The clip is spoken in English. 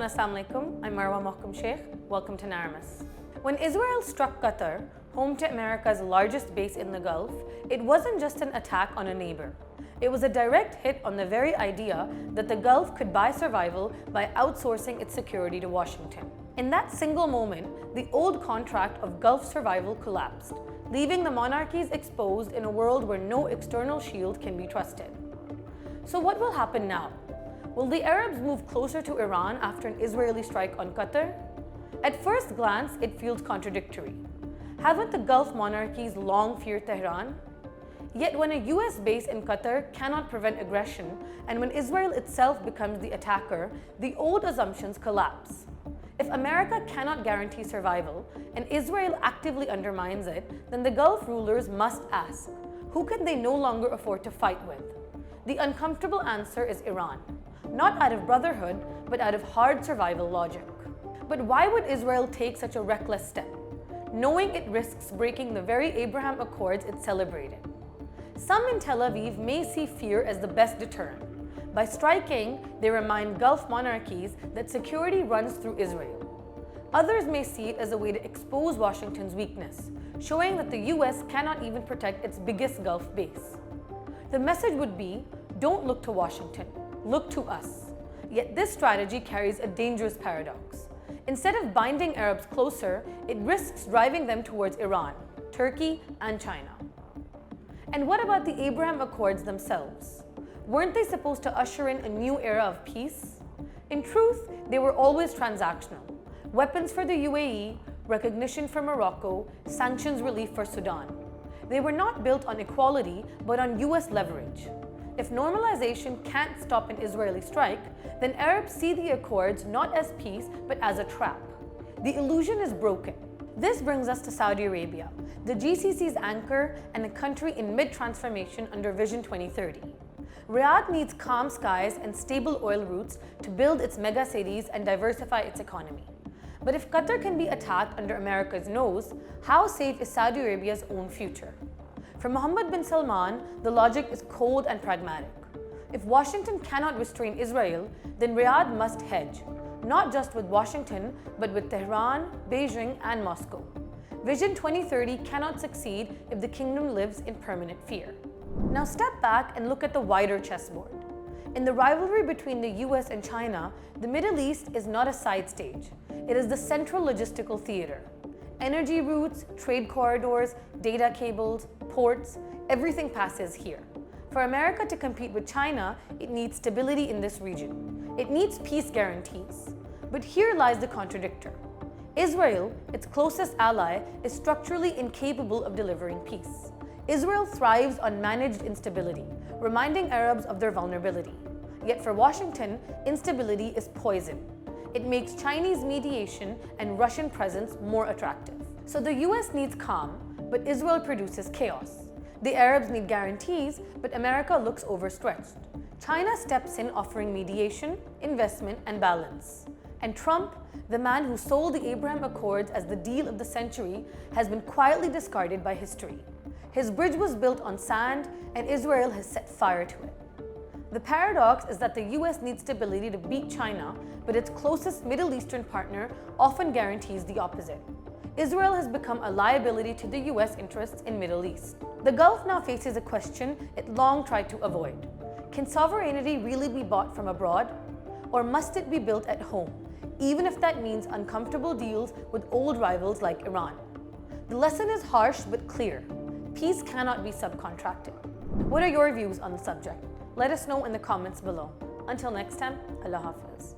Assalamu alaikum. I'm Marwa Mohkum Sheikh. Welcome to Naramis. When Israel struck Qatar, home to America's largest base in the Gulf, it wasn't just an attack on a neighbor. It was a direct hit on the very idea that the Gulf could buy survival by outsourcing its security to Washington. In that single moment, the old contract of Gulf survival collapsed, leaving the monarchies exposed in a world where no external shield can be trusted. So what will happen now? Will the Arabs move closer to Iran after an Israeli strike on Qatar? At first glance, it feels contradictory. Haven't the Gulf monarchies long feared Tehran? Yet when a US base in Qatar cannot prevent aggression, and when Israel itself becomes the attacker, the old assumptions collapse. If America cannot guarantee survival, and Israel actively undermines it, then the Gulf rulers must ask, who can they no longer afford to fight with? The uncomfortable answer is Iran. Not out of brotherhood, but out of hard survival logic. But why would Israel take such a reckless step, knowing it risks breaking the very Abraham Accords it celebrated? Some in Tel Aviv may see fear as the best deterrent. By striking, they remind Gulf monarchies that security runs through Israel. Others may see it as a way to expose Washington's weakness, showing that the US cannot even protect its biggest Gulf base. The message would be, don't look to Washington, look to us. Yet this strategy carries a dangerous paradox. Instead of binding Arabs closer, it risks driving them towards Iran, Turkey, and China. And what about the Abraham Accords themselves? Weren't they supposed to usher in a new era of peace? In truth, they were always transactional. Weapons for the UAE, recognition for Morocco, sanctions relief for Sudan. They were not built on equality, but on US leverage. If normalization can't stop an Israeli strike, then Arabs see the Accords not as peace, but as a trap. The illusion is broken. This brings us to Saudi Arabia, the GCC's anchor and a country in mid-transformation under Vision 2030. Riyadh needs calm skies and stable oil routes to build its mega cities and diversify its economy. But if Qatar can be attacked under America's nose, how safe is Saudi Arabia's own future? For Mohammed bin Salman, the logic is cold and pragmatic. If Washington cannot restrain Israel, then Riyadh must hedge, not just with Washington, but with Tehran, Beijing, and Moscow. Vision 2030 cannot succeed if the kingdom lives in permanent fear. Now step back and look at the wider chessboard. In the rivalry between the US and China, the Middle East is not a side stage. It is the central logistical theater. Energy routes, trade corridors, data cables, ports, everything passes here. For America to compete with China, it needs stability in this region. It needs peace guarantees. But here lies the contradictor. Israel, its closest ally, is structurally incapable of delivering peace. Israel thrives on managed instability, reminding Arabs of their vulnerability. Yet for Washington, instability is poison. It makes Chinese mediation and Russian presence more attractive. So the US needs calm, but Israel produces chaos. The Arabs need guarantees, but America looks overstretched. China steps in offering mediation, investment, and balance. And Trump, the man who sold the Abraham Accords as the deal of the century, has been quietly discarded by history. His bridge was built on sand, and Israel has set fire to it. The paradox is that the US needs stability to beat China, but its closest Middle Eastern partner often guarantees the opposite. Israel has become a liability to the US interests in Middle East. The Gulf now faces a question it long tried to avoid. Can sovereignty really be bought from abroad? Or must it be built at home, even if that means uncomfortable deals with old rivals like Iran? The lesson is harsh but clear. Peace cannot be subcontracted. What are your views on the subject? Let us know in the comments below. Until next time, Allah Hafiz.